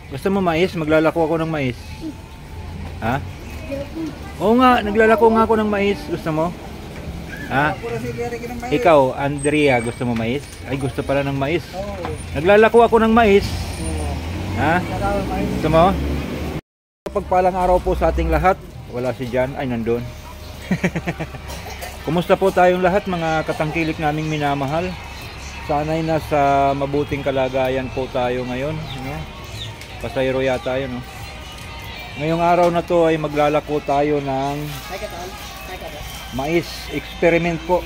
Gusto mo mais? Maglalako ako ng mais. Ha? Oo nga, naglalako nga ako ng mais. Gusto mo? Ha? Ikaw, Andrea, gusto mo mais? Ay, gusto pala ng mais. Naglalako ako ng mais. Ha? Gusto mo? Pagpalang araw po sa ating lahat. Wala si Jan. Ay, nandun. Kumusta po tayong lahat, mga katangkilik naming minamahal? Sana'y nasa mabuting kalagayan po tayo ngayon. No? Pasayro yata yun. No? Ngayong araw na to ay maglalako tayo ng mais. Experiment po.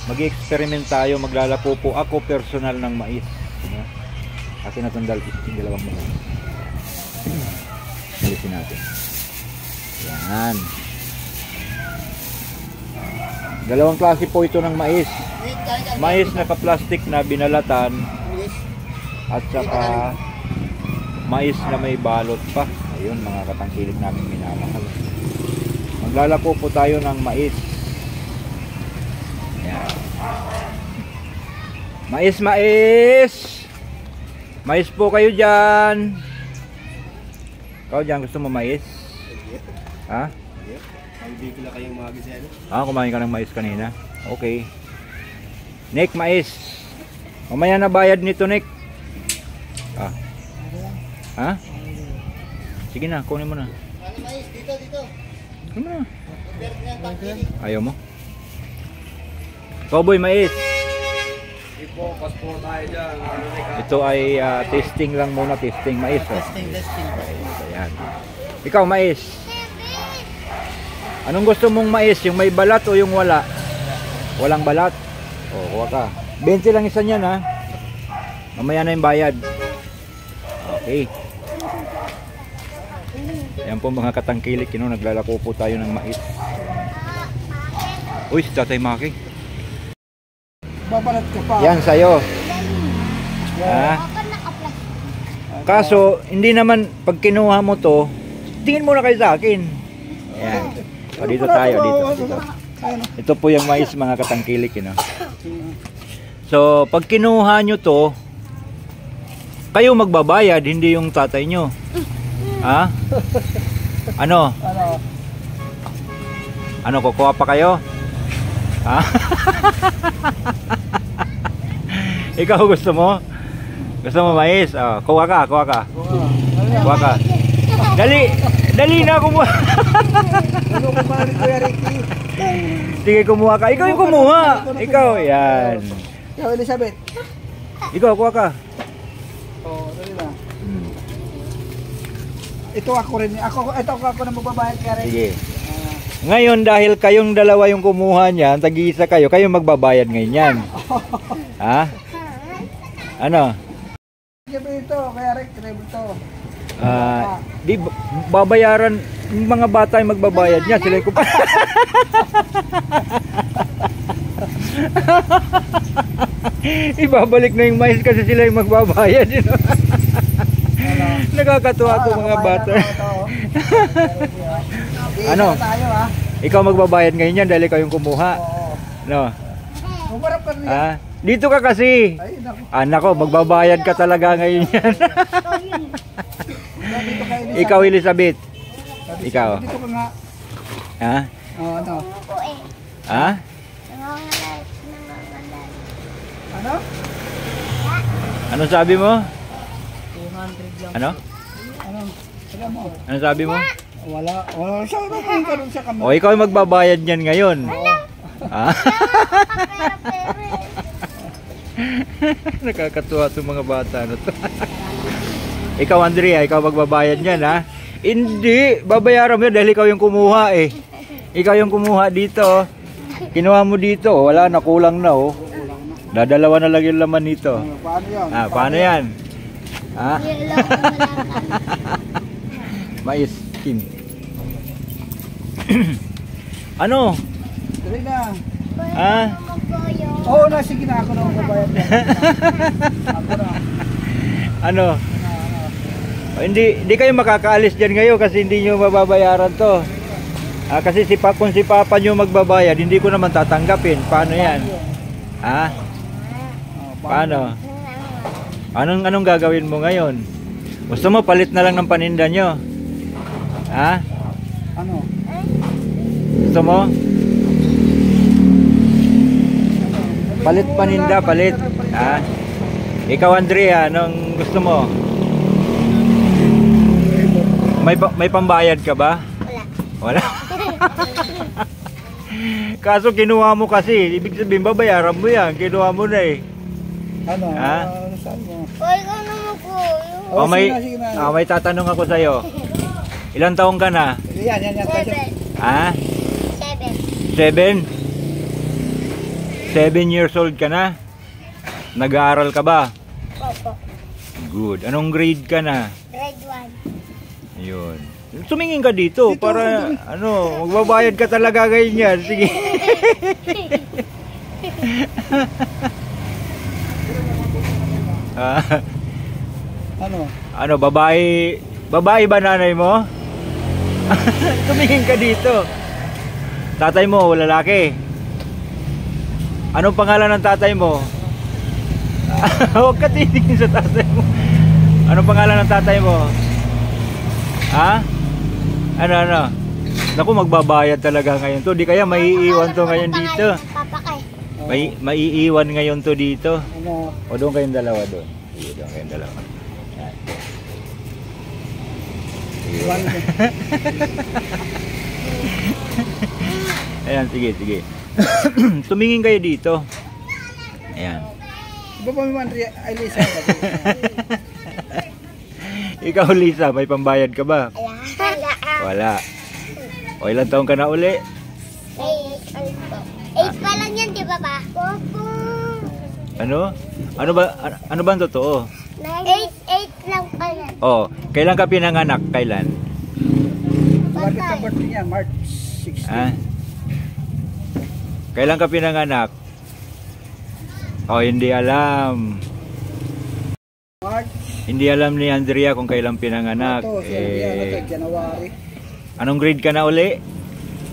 Mag-experiment tayo. Maglalako po ako personal ng mais. No? Akin na itong dalawang mga. Alisin natin. Yan. Dalawang klase po ito ng mais. Mais na ka-plastic na binalatan at saka mais na may balot pa. Ayun, mga katangkilik namin minamahal. Maglalako po tayo ng mais. Yan. Mais, mais! Mais po kayo dyan. Ikaw dyan, gusto mo mais? Ha? Hindi ko kayong mga giseno. Kumain ka ng mais kanina. Okay. Nick, mais. Mamaya na bayad nito, Nick. Ha? Sige na, kunin mo na. Ano mais? Dito. Kunin mo na. Ayaw mo? Cowboy, mais. Focus po tayo dyan. Ito ay testing lang muna, testing mais. Testing. Ayan. Ikaw, mais. Anong gusto mong mais? Yung may balat o yung wala? Walang balat? Kuha ka. 20 lang isa niyan, ha? Mamaya na yung bayad. Okay. Ayan po mga katangkilik, naglalako po tayo ng mais. Uy, si Tatay Maki. Babalat ka pa. Yan sa'yo. Ha? Kaso, hindi naman pag kinuha mo to, tingin muna kayo sa akin. Ayan. O, dito tayo, dito. Ito po yung mais, mga katangkilik, So, pag kinuha nyo to, kayo magbabayad, hindi yung tatay nyo. Ha? Ano? Ano, kukuha pa kayo? Ha? Ikaw gusto mo? Gusto mo mais? Kuha ka. Kuha ka. Dali na kumuha. Sige, kumuha ka. Ikaw yung kumuha. Ikaw, yan. Ikaw, Elizabeth. Ikaw, kuha ka. Dali na. Ito ako rin. Ito ako na magbabayad ka rin. Sige. Ngayon, dahil kayong dalawa yung kumuha niyan, tag-iisa kayo magbabayad ngayon yan. Ha? Ano? Ito, kaya rin, ito. Di babayaran yung mga bata yung magbabayad niya, sila yung ibabalik na yung mais kasi sila yung magbabayad, Nakakatuwa to mga bata. Ano? Ikaw magbabayad ngayon yan dahil ikaw yung kumuha. No? Dito ka kasi. Nako, magbabayad ka talaga ngayon yan. Ikaw, Elizabeth. Ikaw. Ha? Ano? Ha? Ano? Ano sabi mo? 200 lang. Ano? Ano sabi mo? Wala siya. O, ikaw yung magbabayad niyan ngayon. Ha? Nakakatuwa itong mga bata na to. Ikaw, Andrea, ikaw magbabayad niyan, ha? Hindi, babayaran mo yan dahil ikaw yung kumuha, eh. Ikaw yung kumuha dito. Kinuha mo dito, wala na, kulang na, oh. Dadalawa na lang yung laman nito. Paano yan? Paano yan? Ha? Mais skin. Ano? Dali na. Ha? Oo na, sige na, ako na magbabayad. Ako na. Ano? Hindi kayo makakaalis dyan ngayon kasi hindi nyo mababayaran to. Kasi kung si Papa nyo magbabayad, hindi ko naman tatanggapin. Paano yan? Ha? Paano? Anong gagawin mo ngayon? Gusto mo palit na lang ng paninda nyo? Ha? Ano? Gusto mo? Palit paninda, palit. Ha? Ikaw Andrea, anong gusto mo? May pambayad ka ba? Wala. Wala. Kaso kinuha mo kasi, ibig sabihin babayaran mo yan. Kinuha mo na eh. Ano? Ha? Saan mo? Uy, ikaw naman po. Oh, may, sige na. may tatanong ako sa'yo. Ilang taong ka na? Yan. 7. Ha? 7. 7? 7 years old ka na? Nag-aaral ka ba? Opo. Good. Anong grade ka na? Grade 1. Ayun. Tumingin ka dito, para ano, magbabayad ka talaga ganyan. Sige. Ano? Ano, babae ba nanay mo? Tumingin ka dito. Tatay mo, lalaki. Anong pangalan ng tatay mo? Huwag ka titingin sa tatay mo. Anong pangalan ng tatay mo? Ha? Ano? Naku, magbabayad talaga ngayon to. Di kaya maiiwan to ngayon dito. Papa kay. Maiiwan ngayon to dito. Ano? O doon kayong dalawa doon. Sige, doon kayong dalawa. Yan. Iwan ko. Ayan, sige. Tumingin kayo dito. Ayan. Iba pa may Andrea, ay Lisa. Ikaw, Lisa, may pambayad ka ba? Wala. Wala. O ilang taong ka na uli? 8 pa lang yan, di ba ba? Opo. Ano? Ano ba ang totoo? 8 lang pa yan. Oh, kailan ka pinanganak? Kailan? Bakit ang birthday niya? March 16. Ha? Kailan ka pinanganak? Oh, hindi alam. March. Hindi alam ni Andrea kung kailan pinanganak. Ito, January. Anong grade ka na uli?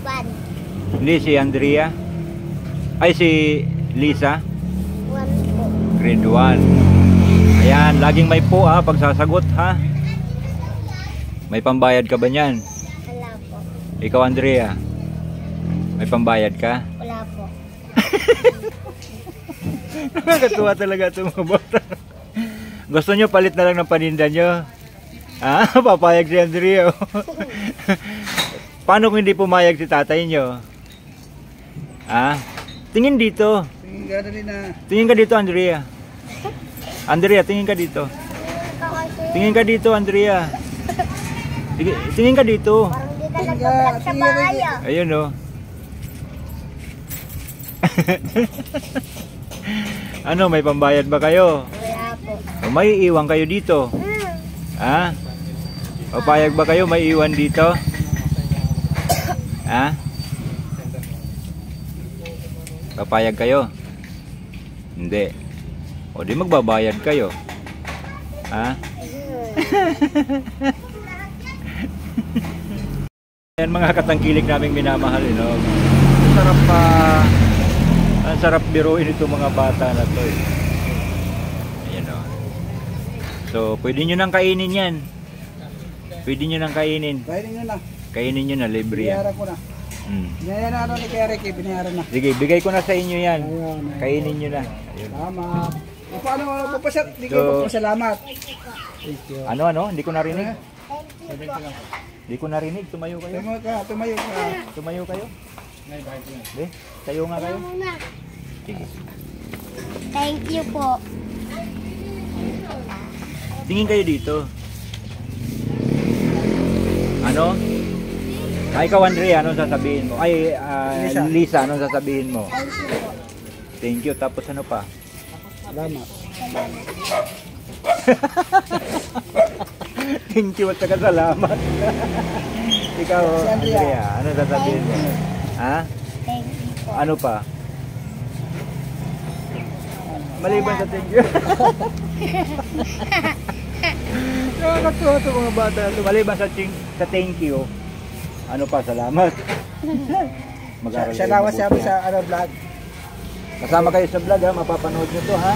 1. Hindi, si Andrea. Ay, si Lisa. 1 po. Grade 1. Ayan, laging may po ha, pag sasagot ha. May pambayad ka ba niyan? Wala po. Ikaw Andrea, may pambayad ka? Wala po. Nakakatuwa talaga itong mga bata. Gusto nyo palit na lang ng paninda nyo? Ah, papayag si Andrea. Paano kung hindi pumayag si tatay nyo? Ah, tingin dito. Tingin ka dito Andrea. Andrea, tingin ka dito. Tingin ka dito Andrea. Tingin ka dito. Parang di ka nag-vlog sa bahay ah. Ayun oh. Ano, may pambayad ba kayo? Wala po. O may iwan kayo dito? Ha? O payag ba kayo may iwan dito? Ha? Papayag kayo? Hindi. O di magbabayad kayo. Ha? Yan mga katangkilik naming minamahal, no? Ang sarap pa, ang sarap biruin itong mga bata na to. Ayan o. So, pwede nyo nang kainin yan. Pwede nyo nang kainin. Kainin nyo na. Kainin nyo na, libre yan. Binayaran ko na. Binayaran na ni Kuya Ricky, binayaran na. Sige, bigay ko na sa inyo yan. Ayun. Kainin nyo na. Ayun. Salamat. O paano magpapasalamat? Hindi ko So, magpapasalamat. Thank you. Ano? Hindi ko narinig. Hindi ko narinig. Tumayo kayo. Tumayo ka. Tumayo kayo. Be, tayo nga kayo. Muna. Sige. Thank you po. Tingin kayo dito. Ano? Ay, ikaw Andrea, anong sasabihin mo? Ay, Lisa, anong sasabihin mo? Thank you po. Thank you. Tapos ano pa? Salamat. Thank you at saka salamat. Ikaw, Andrea, ano sasabihin mo? Ha? Thank you po. Ano pa? Maliban sa thank you. Nakakatuwa ito mga bata. Maliban sa thank you, ano pa? Salamat. Mag-aral kayo Salamat mabuti, sa ha? vlog. Kasama kayo sa vlog ha, mapapanood nyo to ha.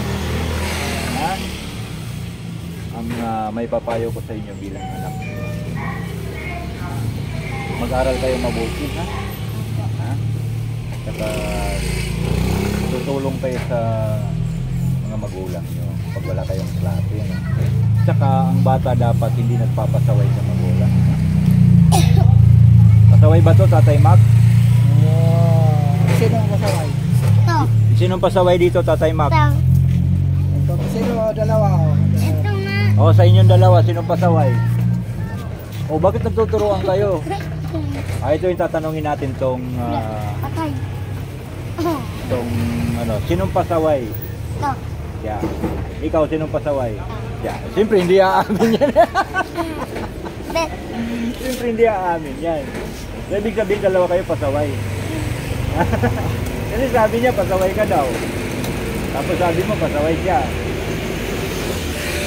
Ha? ang may papayo ko sa inyo bilang anak. Mag-aral kayo mabuti, ha? Ha? Saka tutulong kayo sa mga magulang nyo pag wala kayong klase. No? Saka ang bata dapat hindi nagpapasaway sa magulang. Ha? Pasaway ba to, Tatay Mac? Sino ang masaway? Ito. Sinong pasaway dito, Tatay Mac? Ito. Ito, sino dalawa? Oh. Ito nga. O, sa inyong dalawa, sinong pasaway? O, bakit nagtuturuan kayo? Ito yung tatanungin natin tong Patay. sinong pasaway? Ito. Yeah. Ikaw, sinong pasaway? Yeah. Siyempre, hindi aamin yan. Bet. Siyempre, hindi aamin yan. So, ibig sabihin, dalawa kayo pasaway. Kasi sabi niya, pasaway ka daw. Tapos sabi mo, pasaway siya.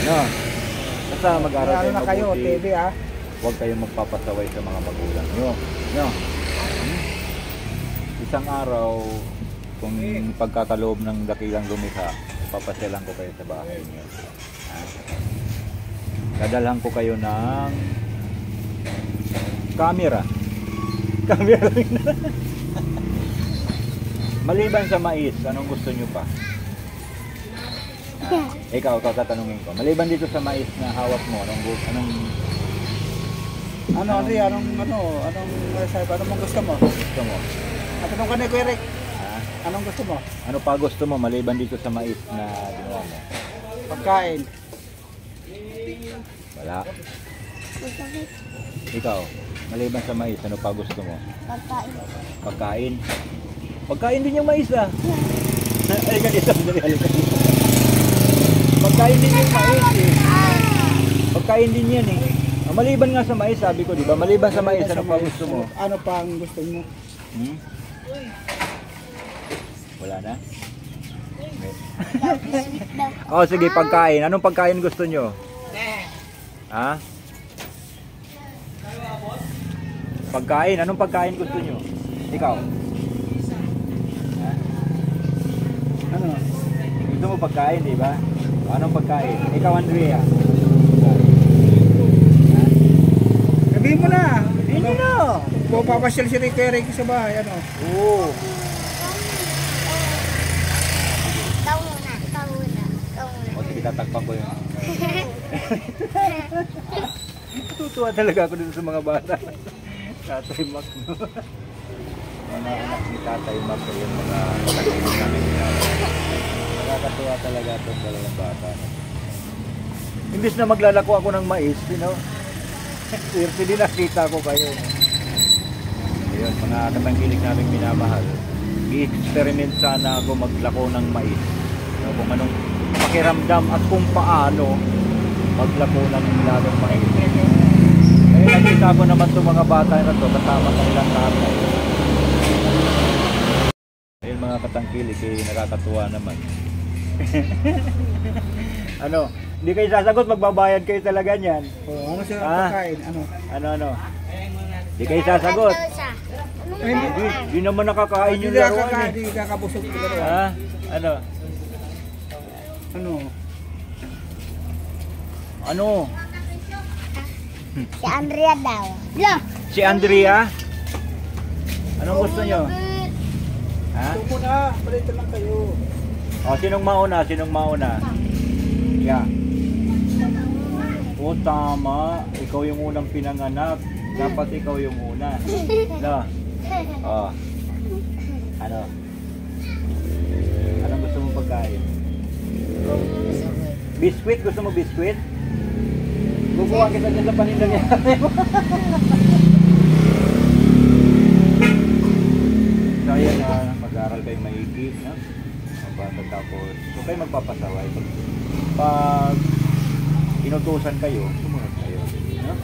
No? Basta mag-aral Ano kayo na kayo, mabuti. TV ah. Huwag kayong magpapasaway sa mga magulang nyo. No? Isang araw, kung pagkakaloob ng dakilang lumikha, papasyalan ko kayo sa bahay nyo. Dadalhan ko kayo ng camera. Camera rin na. Maliban sa mais, anong gusto nyo pa? Ikaw, tatanungin ko. Maliban dito sa mais na hawak mo, anong Andre, anong mong gusto mo? gusto mo? At anong ka na, Kuya Rick? Ha? Anong gusto mo? Ano pa gusto mo maliban dito sa mais na ginawa mo? Pagkain. Wala. Ikaw, maliban sa mais, ano pa gusto mo? Patay. Pagkain. Pagkain din yung mais ah. Ay, ganito. Pagkain din yung mais eh. Pagkain din yan eh. Maliban nga sa mais, sabi ko, di ba? Maliban sa mais, ano pa gusto mo? Ano pa ang gusto mo? Hmm? Wala na? Oh, sige, pagkain. Anong pagkain gusto nyo? Ha? Pagkain. Anong pagkain gusto nyo? Ikaw? Ha? Ano? Gusto mo pagkain, di ba? Anong pagkain? Ikaw, Andrea? Sabihin mo na. Hindi na. Pupapasyal si Kuya Rick sa bahay, ano? Oo. Ikaw muna. Ikaw muna. Ikaw muna. O, sige, tatakpan ko yun. Tutuwa talaga ako dito sa mga bata. Tatay Mac, no? Mga anak ni Tatay Mac, yung mga katayin namin. Nakakatuwa talaga itong dalawang bata. Imbis na maglalako ako ng mais, you know? Swerte din nakita ko kayo. Ayun, mga katangkilik namin minamahal. I-experiment sana ako maglako ng mais. So, kung anong pakiramdam at kung paano maglako ng lalong mais. Kaya nakita ko naman itong mga bata na to kasama kanilang tatay. Ayun mga katangkilik, nakakatuwa naman. Ano? Hindi kayo sasagot, magbabayad kayo talaga niyan. Oh, ano siya Ah. pagkain? Ano? Ano? Hindi kayo sasagot. Hindi naman nakakain yung laruan eh. Hindi kakabusog ko laro. Ha? Ano? Ano? Ano? Si Andrea daw. Lo. Si Andrea? Anong gusto nyo? Ha? Ito muna, balito lang kayo. O, sinong mauna? Sinong mauna? Yeah. O, tama. Ikaw yung unang pinanganak. Dapat ikaw yung una. No? O. Ano? Anong gusto mo pagkain? Biscuit? Gusto mo biscuit? Guguha kita dyan sa panindang yan. So, ayan na. Mag-aaral kayo maigi. No? Tapos, so kayo magpapasaway. Pag inutusan kayo, sumunod kayo. No?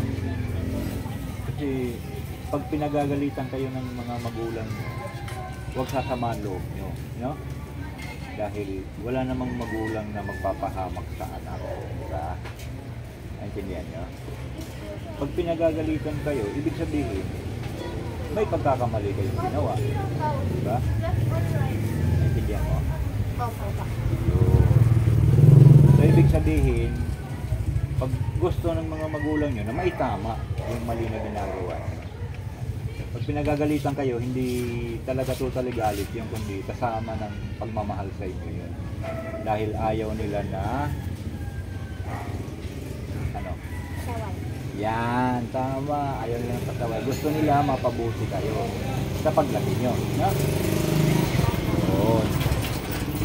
Kasi pag pinagagalitan kayo ng mga magulang nyo, huwag sasamaan loob nyo. No? Dahil wala namang magulang na magpapahamak sa anak. Diba? Naintindihan nyo? Pag pinagagalitan kayo, ibig sabihin, may pagkakamali kayong ginawa. Diba? Naintindihan mo? So, ibig sabihin, pag gusto ng mga magulang nyo na maitama yung mali na ginagawa. Pag pinagagalitan kayo, hindi talaga totally galit yung kundi kasama ng pagmamahal sa inyo yun. Dahil ayaw nila na ano? Sawal. Yan, tama. Ayaw nila ng patawal. Gusto nila mapabuti kayo sa paglaki nyo. No? Yun.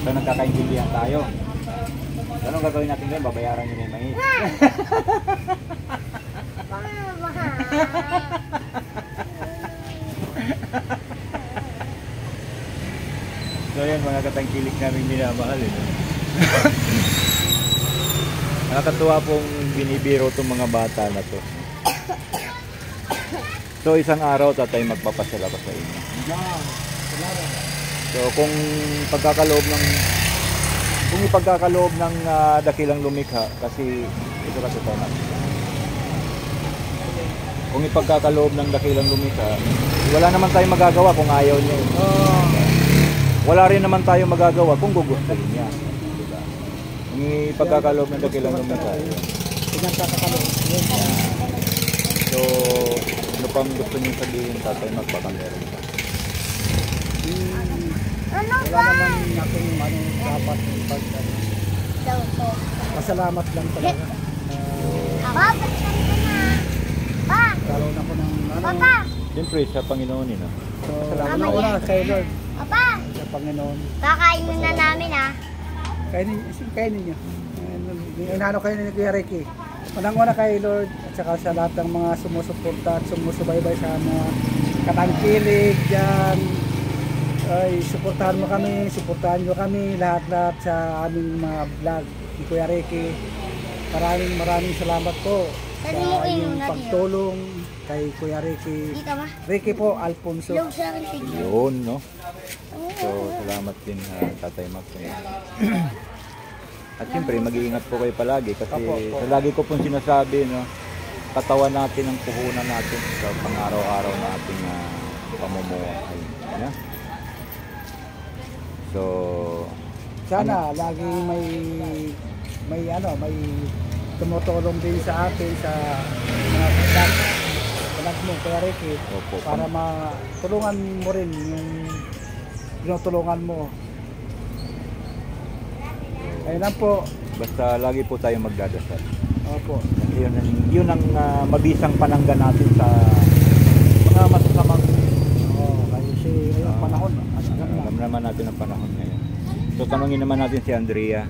So nagkakaintindihan tayo. So, anong gagawin natin ngayon? Babayaran nyo na yung mais. So yan, mga katangkilik namin minamahal eh. Nakakatuwa pong binibiro itong mga bata na to. So isang araw tatay magpapasala pa sa inyo. So kung ipagkakaloob ng dakilang lumikha, kasi ito kasi tayo. Kung ipagkakaloob ng dakilang lumikha, wala naman tayong magagawa kung ayaw niya. Wala rin naman tayong magagawa kung gugustuhin niya. Diba? Kung ipagkakaloob ng dakilang lumikha, so ano pang gusto niyo sabihin, tatay, magpakamera ka? Ano Wala ba? naman akong dapat Daw po. pasalamat lang talaga. Papa, saan ka na? Pa! Karoon ako ng Papa! Siyempre sa Panginoon no? So, una kay Lord, Papa! sa Panginoon. Kakainin na namin ah. Kainin niyo. Inano kayo ni Kuya Ricky. Unang-una kay Lord at saka sa lahat ng mga sumusuporta at sumusubaybay sa mga katangkilik dyan. Ay, suportahan mo kami, suportahan nyo kami lahat-lahat sa aming mga vlog ni Kuya Ricky. Maraming salamat po sa inyong pagtulong kay Kuya Ricky. Dito ba? Ricky po, Alfonso. Log sa akin tigil. Yun, no? So, salamat din Tatay Mac. At siyempre, mag-iingat po kayo palagi kasi Opo. lagi ko pong sinasabi, no? Katawan natin ang puhunan natin sa pang-araw-araw nating pamumuhay. Ano? So, Sana laging may tumutulong din sa atin sa mga vlog mo, Kuya Ricky, Opo. para matulungan mo rin yung tinutulungan mo. Ayun lang po. basta lagi po tayong magdadasal. Opo. Yun ang mabisang panangga natin sa mga masasamang Kasi yung panahon, alam naman natin ang panahon ngayon. So tanungin naman natin si Andrea.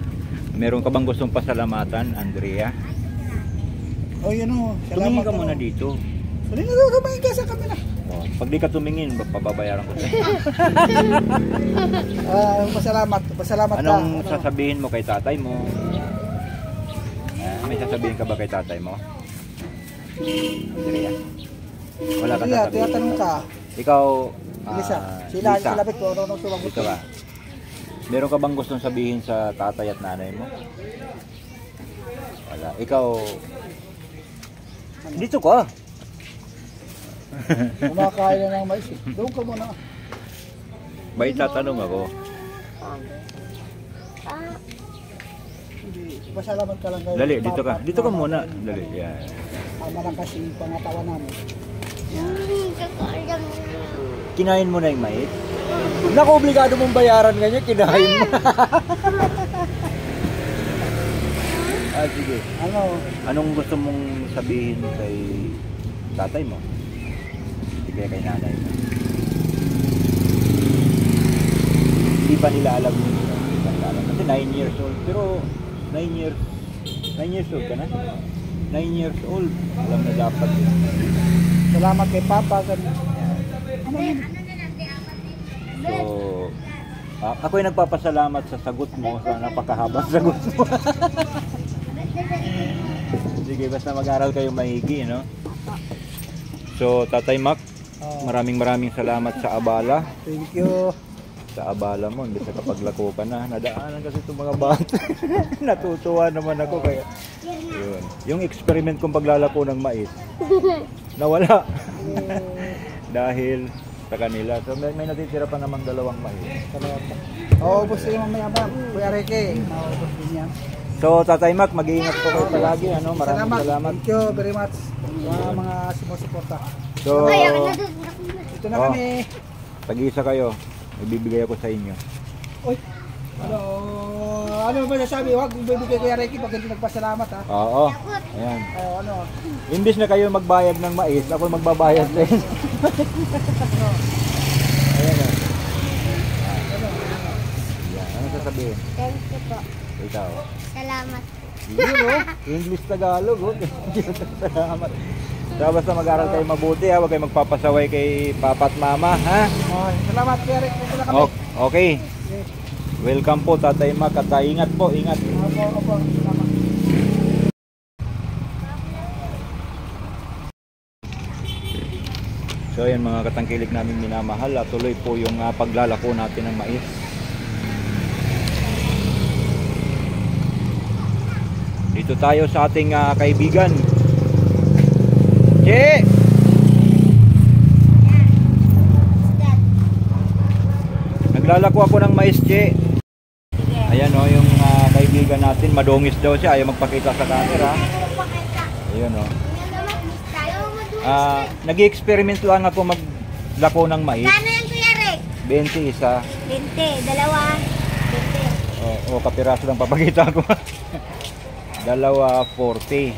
Meron ka bang gustong pasalamatan, Andrea? yun o. Tumingin ka muna dito. Tumingin ka sa kamera. Pag di ka tumingin, papabayaran ko sa'yo. Pasalamat Anong ka. sasabihin mo kay tatay mo? May sasabihin ka ba kay tatay mo? Andrea? Wala ka sasabihin. Tiyatanong ka. Ikaw, Lisa. Sila bit ko. Ano sumagot Dito ka. Meron ka bang gustong sabihin sa tatay at nanay mo? Wala. Ikaw, dito ka. Kumakain na ng mais. Doon ka muna. Ba itatanong ako? Pasalamat ka lang kayo. Dali, dito ka. Dito ka muna. Dali, yan. Tama lang kasi yung pangatawan namin. Kakaalam na. Kinain mo na yung mais? Naku, obligado mong bayaran ganyan, kinain mo. Sige. Anong gusto mong sabihin kay tatay mo? Sige, kay nanay mo. Hindi pa nila alam yun. Hindi pa nila alam. Kasi 9 years old. Pero 9 years old ka na? 9 years old. Alam na dapat yun. Salamat kay Papa. So, ako'y nagpapasalamat sa sagot mo, sa napakahabang sagot mo. Sige, basta mag-aral kayo maigi, no? So, Tatay Mac, maraming salamat sa abala. Thank you. Sa abala mo, hindi sa kapaglako ka na. Nadaanan kasi itong mga bata. Natutuwa naman ako kaya. Yun. Yung experiment kong paglalako ng mais, nawala. Dahil sa kanila. So may natitira pa namang 2 mais. Ubus din mamaya ba? Kuya Ricky. Ubus din yan. So, Tatay Mac, mag-iingat po kayo palagi. Ano? Maraming salamat. Thank you very much sa mga sumusuporta. So, Ay, ako na doon. Ito na Oh. kami. tag-isa kayo. Ibibigay ako sa inyo. Uy, ano ba nasabi? Huwag bibigay kay Ricky pag hindi nagpasalamat ha. Oo. Ayan. Ano? Imbis na kayo magbayad ng mais, ako magbabayad din. Ayan o. Ayan. Ano sasabihin? Thank you po. Ikaw. Salamat. Yun o. English Tagalog o. Salamat. So, basta mag-aral kayo mabuti ha. Huwag kayo magpapasaway kay Papa at Mama ha. Oh, salamat kay Ricky. Ito na kami. Okay. Welcome po Tatay Mac at ingat po, ingat. Opo, salamat. So ayan mga katangkilik namin minamahal at tuloy po yung paglalako natin ng mais. Dito tayo sa ating kaibigan. Che! Naglalako ako ng mais, Che. Ayan o, yung kaibigan natin, madungis daw siya, ayaw magpakita sa camera. Ayan o. Nag-experiment lang ako maglako ng mais. Kano yan, Kuya Rick? 20 isa. 20, dalawa. 20. O kapiraso lang papakita ko. Dalawa 40.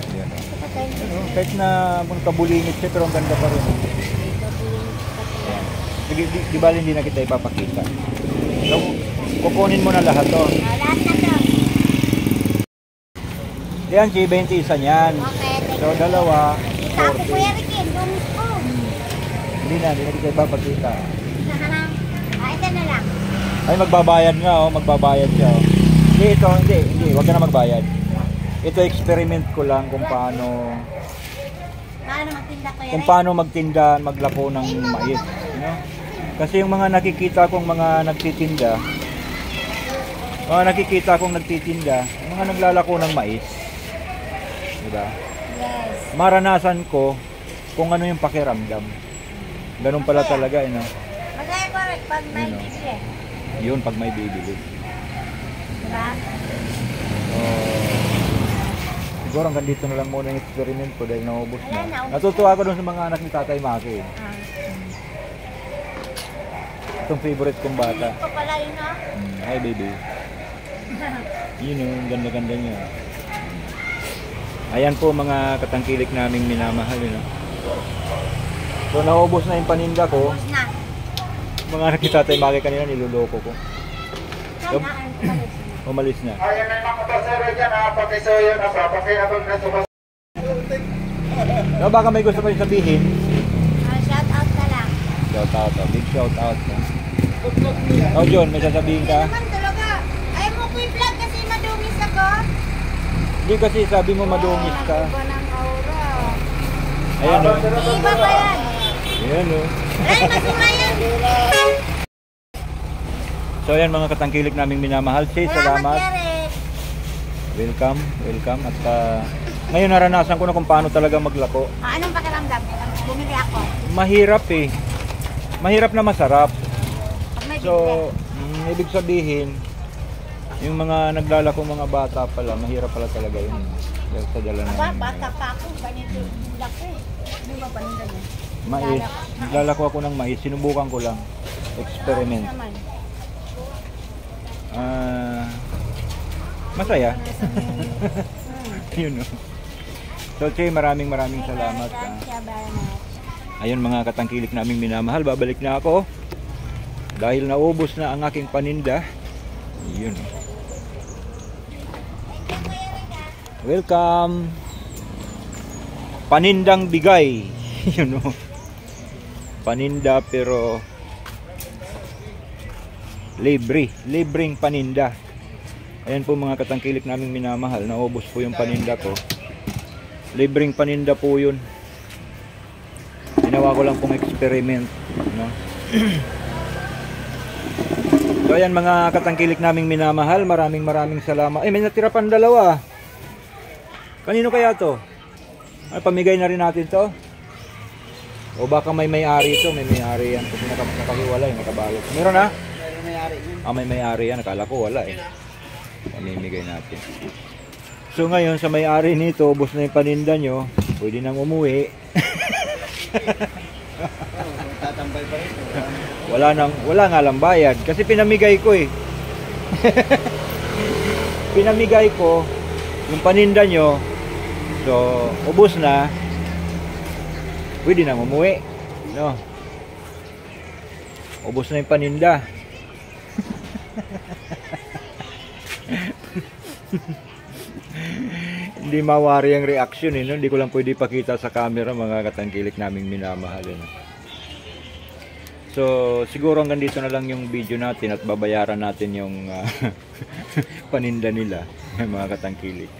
Ayan o. Kahit na magkabulingit siya, pero ang ganda pa rin. Ayan. Di bali hindi na kita ipapakita. So, kukunin mo na lahat to. Lahat na to. Yan, 20 isa niyan. Okay, thank So, dalawa. Sabi Kuya Rick, dumis ko. Hindi na kita ipapakita. Ito na lang. Ay, magbabayad nga, oh. Magbabayad siya, oh. Hindi. Huwag ka na magbayad. Ito, experiment ko lang kung paano Magtinda, Kuya kung Rick? paano magtinda, maglako ng mais. You know? Kasi yung mga nakikita kong mga nagtitinda, yung mga naglalako ng mais, diba? Yes. Maranasan ko kung ano yung pakiramdam. Ganun pala talaga, you know? Magaya ko Rick pag may Ano? bibili. Yun, pag may bibili. Diba? Siguro hanggang dito na lang muna yung experiment ko dahil naubos na. Natutuwa ko dun sa mga anak ni Tatay Maki. Itong favorite kong bata. Ito pala yun, no? Hi baby. Yun o, ang ganda-ganda niya. Ayan po mga katangkilik naming minamahal. Yun, so naubos na yung paninda ko. Tapos na. Mga anak ni Tatay Maki kanina niluloko ko. So, umalis na. Ayan na yung mga pasero dyan ha, pakisoyo na pa, pakiabang na sumas. So baka may gusto pa yung sabihin. Shout out na lang. Shout out, big shout out. Oh John, may sasabihin ka? Naman talaga. Ayaw mo ko i-vlog kasi madungis ako. Hindi kasi sabi mo madungis ka. Iba ng aura. Ayan o. Iba ba yan? Ayan o. Ay, masuma yan. So ayan mga katangkilik naming minamahal. Say salamat. Kuya Rick. Welcome. At ngayon naranasan ko na kung paano talaga maglako. Anong pakiramdam? Bumili ako. Mahirap eh. Mahirap na masarap. Pag may bibili. So, ibig sabihin, yung mga naglalako mga bata pala, mahirap pala talaga yun. Dahil sa dala ng Bata pa ako. Ganito yung laki. Ano ba paninda niya? mais. Naglalako ako ng mais. Sinubukan ko lang. Experiment. Naman. Masaya. Yun o. So, Che, maraming salamat. Thank you very much. Ayun mga katangkilik naming minamahal, babalik na ako. Dahil naubos na ang aking paninda. Yun. Welcome. Panindang bigay. Yun o. Paninda pero libreng paninda. Ayan po mga katangkilik naming minamahal, naubos po yung paninda ko. Libreng paninda po yun. Ginawa ko lang pong experiment, no? So ayan mga katangkilik naming minamahal, maraming salamat. May natira pang dalawa. Kanino kaya to? Ay, pamigay na rin natin to. O baka may may-ari ito, may may-ari yan. Kasi nakahiwalay, nakabalot. Meron na? May may-ari yan, nakala ko wala eh. Pamimigay natin. So ngayon sa may-ari nito, ubos na yung paninda nyo, pwede nang umuwi. Tatambay pa rin. Wala nga lang bayad kasi pinamigay ko eh. Pinamigay ko yung paninda nyo. So ubos na, pwede nang umuwi, no? Ubos na yung paninda. Hindi mawari ang reaction eh, no? Hindi ko lang pwede ipakita sa camera mga katangkilik naming minamahal. No? So siguro hanggang dito na lang yung video natin at babayaran natin yung paninda nila mga katangkilik.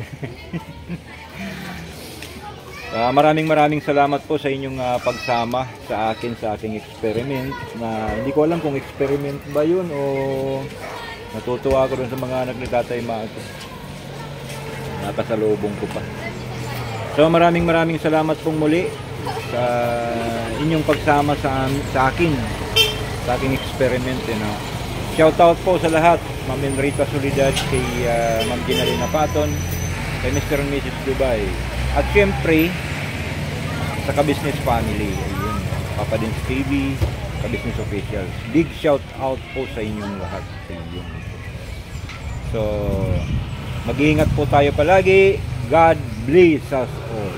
Maraming salamat po sa inyong pagsama sa aking experiment na hindi ko alam kung experiment ba yun o natutuwa ako dun sa mga anak ni Tatay Mato. Nakasalubong ko pa. So maraming salamat pong muli sa inyong pagsama sa akin sa aking experiment. Shout out po sa lahat, Ma'am Enrita Solidad, kay Ma'am Ginalina Paton, kay Mr. and Mrs. Dubai. At syempre, sa Ka-Business Family, ayun, Papa Dins TV, Ka-Business Officials. Big shout out po sa inyong lahat. Sa inyong. So, mag-iingat po tayo palagi. God bless us all.